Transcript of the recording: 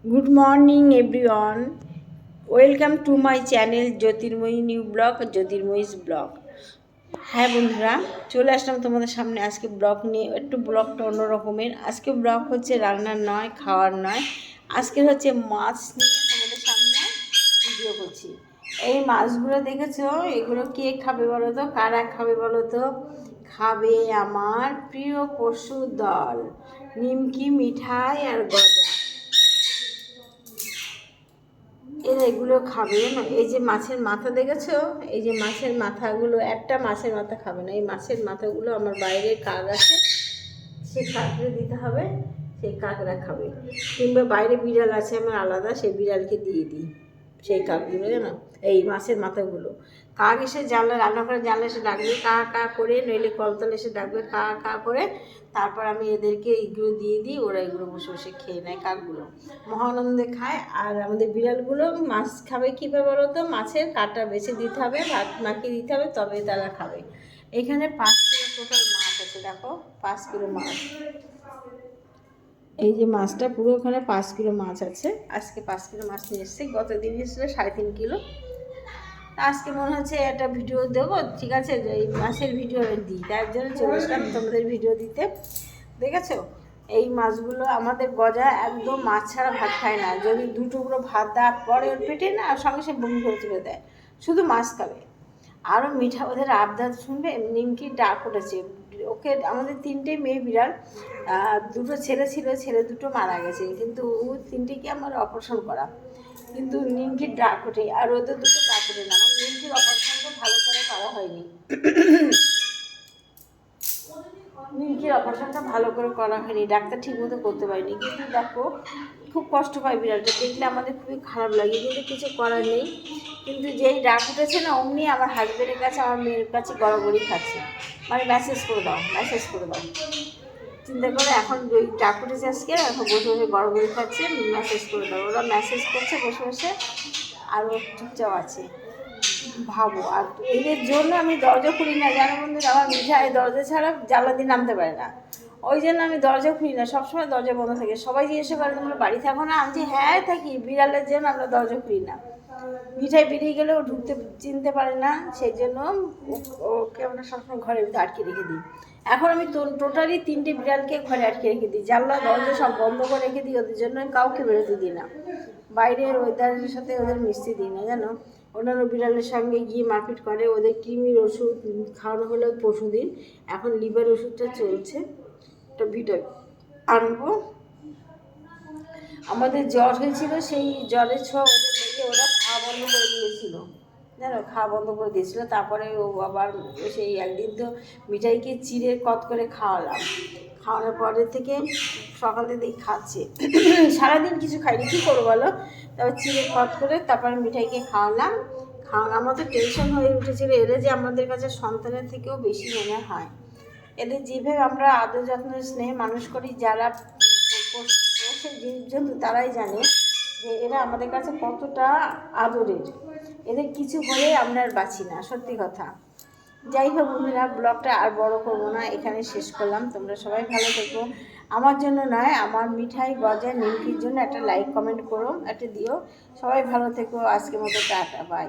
Good morning everyone. Welcome to my channel Jyotirmoyee new vlog Jyotirmoyee's vlog. হ্যাঁ বন্ধুরা, চলে আসলাম তোমাদের সামনে আজকে ব্লগ নিয়ে। একটু ব্লগটা অন্য রকমের। আজকে ব্লগ হচ্ছে রান্নার নয়, খাওয়ার নয়, আজকে হচ্ছে মাছ নিয়ে তোমাদের সামনে ভিডিও করছি। এই মাছগুলো দেখেছো, এগুলো কে খাবে বলো তো, কারা খাবে বলো তো? খাবে আমার প্রিয় পশু দল, নিমকি, মিঠাই আর গজা। এরা এগুলো খাবে না। এই যে মাছের মাথা দেখেছো, এই যে মাছের মাথাগুলো, একটা মাছের মাথা খাবে না। এই মাছের মাথাগুলো আমার বাইরে কাক আছে, সে কাকড়ে দিতে হবে, সেই কাকড়া খাবে। কিংবা বাইরে বিড়াল আছে আমার আলাদা, সেই বিড়ালকে দিয়ে দিই সেই কাকগুলো, জানো, এই মাছের মাথাগুলো। কাক এসে জানলা, রান্না করে জানলা এসে ডাকবে কা কা করে, নইলে কলতলে এসে ডাকবে কা কা করে। তারপর আমি এদেরকে এইগুলো দিয়ে দিই, ওরা এগুলো বসে বসে খেয়ে নেয়, কাকগুলো মহানন্দে খায়। আর আমাদের বিড়ালগুলো মাছ খাবে কীভাবে বলো তো? মাছের কাঁটা বেছে দিতে হবে, ভাত মাখিয়ে দিতে হবে, তবে তারা খাবে। এখানে 5 কিলো টোটাল মাছ আছে, দেখো 5 কিলো মাছ। এই যে মাছটা পুরো, ওখানে 5 কিলো মাছ আছে। আজকে 5 কিলো মাছ নিয়ে এসছে, গত দিন এসেছিলো 3.5 কিলো। আজকে মনে হচ্ছে একটা ভিডিও দেবো, ঠিক আছে, যে এই মাছের ভিডিও দিই, তার জন্য চলে আসলাম তোমাদের ভিডিও দিতে। দেখেছো এই মাছগুলো, আমাদের গজা একদম মাছ ছাড়া ভাত খায় না। যদি 2 টুকরো ভাত দেওয়ার পরে ওর পেটে না, সঙ্গে সে বমি করে তুলে দেয়, শুধু মাছ খাবে। আরও মিঠা, ওদের আবদার শুনবে। নিমকির ডাক উঠেছে ওকে। আমাদের 3টে মেয়ে বিড়াল, 2টো ছেলে ছিল, ছেলে 2টো মারা গেছে, কিন্তু 3টেকে আমার অপারেশন করা। কিন্তু নিমকির ডাক ওঠে, আর ওদের 2টো ডাক ওঠে না। আমার নিমকির অপারেশনটা ভালো করে করা হয়নি। নিমকির অপারেশনটা ভালো করে করা হয়নি, ডাক্তার ঠিকমতো করতে পারিনি। কিন্তু দেখো খুব কষ্ট পায় বিড়ালটা, দেখলে আমাদের খুবই খারাপ লাগে, কিন্তু কিছু করার নেই। কিন্তু যেই ডাক উঠেছে না, অমনি আমার হাজব্যান্ডের কাছে, আমার মেয়ের কাছে গড়াগড়ি খাচ্ছে, মানে মেসেজ করে দাও, মেসেজ করে দাও। চিন্তা করে এখন ওই ডাক উঠেছে আজকে, এখন বসে বসে গড়াগড়ি খাচ্ছে, মেসেজ করে দাও। ওরা মেসেজ করছে বসে বসে, আর ও চুপচাপ আছে, ভাবো। আর এদের জন্য আমি দরজা খুলি না, জানো বন্ধুরা, আমার মিঠাই দরজা ছাড়া জানলা দিয়ে নামতে পারে না। ওই জন্য আমি দরজা খুলি না, সবসময় দরজা বন্ধ থাকে। সবাই জিজ্ঞাসা করে তোমরা বাড়ি থাকো না? আমি হ্যাঁ থাকি, বিড়ালের জন্য আমরা দরজা খুলি না। মিঠাই বেরিয়ে গেলে ও ঢুকতে চিনতে পারে না, সেই জন্য ওকে আমরা সবসময় ঘরের ভিতরে আটকে রেখে দিই। এখন আমি টোটালি 3টে বিড়ালকে ঘরে আটকে রেখে দিই, জানলা দরজা সব বন্ধ করে রেখে দিই। ওদের জন্য কাউকে বেরোতে দিই না, বাইরের ওয়েদারের সাথে ওদের মিশতে দিই না, জানো। অন্যান্য বিড়ালের সঙ্গে গিয়ে মারপিট করে। ওদের কৃমির ওষুধ খাওয়ানো হলো পরশুদিন, এখন লিভার ওষুধটা চলছে, একটা ভিডিও আনবো। আমাদের জ্বর হয়েছিল, সেই জ্বরের ছোঁয়া ওদের লেগে ওরা খাওয়া বন্ধ করে দিয়েছিল, জানো, খাওয়া বন্ধ করে দিয়েছিলো। তারপরে ও আবার সেই একদিন তো মিঠাইকে চিড়ে কত করে খাওয়ালাম, খাওয়ানোর পরে থেকে সকাল থেকে খাচ্ছে। সারাদিন কিছু খাইনি, কী করবো বলো। তারপর চিড়ে কত করে তারপরে মিঠাইকে খাওয়ালাম। আমার তো টেনশন হয়ে উঠেছিল, এরা যে আমাদের কাছে সন্তানের থেকেও বেশি মনে হয়। এদের যেভাবে আমরা আদর যত্ন স্নেহে মানুষ করি, যারা পোষে জীবজন্তু, তারাই জানে যে এরা আমাদের কাছে কতটা আদরের। এদের কিছু হলে আমরা আর বাঁচি না, সত্যি কথা। যাই হোক বন্ধুরা, ব্লগটা আর বড় করবো না, এখানে শেষ করলাম। তোমরা সবাই ভালো থেকো। আমার জন্য নয়, আমার মিঠাই গজা নিমকির জন্য একটা লাইক কমেন্ট করো, একটা দিও। সবাই ভালো থেকো, আজকের মতো টাটা, বাই।